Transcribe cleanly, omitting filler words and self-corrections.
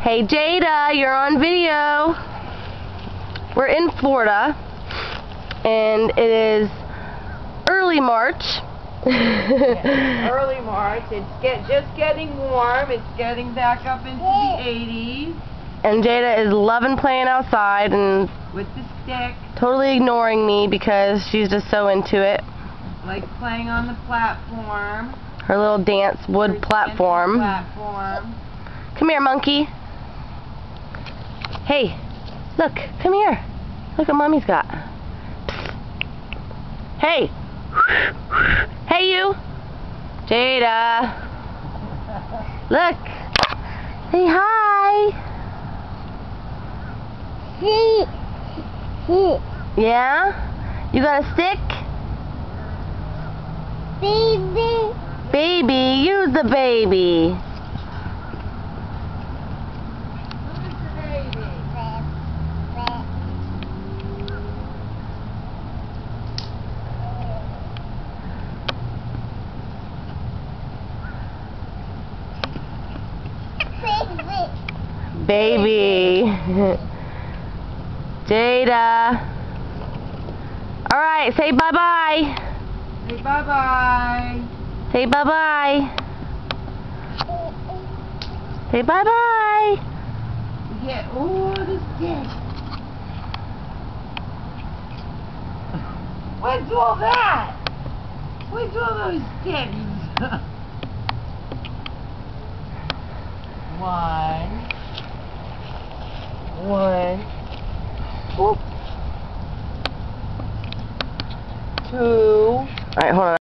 Hey Jada, you're on video. We're in Florida, and it is early March. Yeah, early March. It's just getting warm. It's getting back up into the 80s. And Jada is loving playing outside and with the stick. Totally ignoring me because she's just so into it. Like playing on the platform. Her little dance wood platform. Come here, monkey. Hey, look, come here. Look what Mommy's got. Psst. Hey. Hey, you. Jada. Look. Say hi. Yeah? You got a stick? Baby. Baby, use the baby. Baby. Jada. Alright, say bye-bye. Say bye-bye. Say bye-bye. Say bye-bye. Get all the sticks. What's all that? What's all those sticks? One. Whoop. Two. Alright, hold on.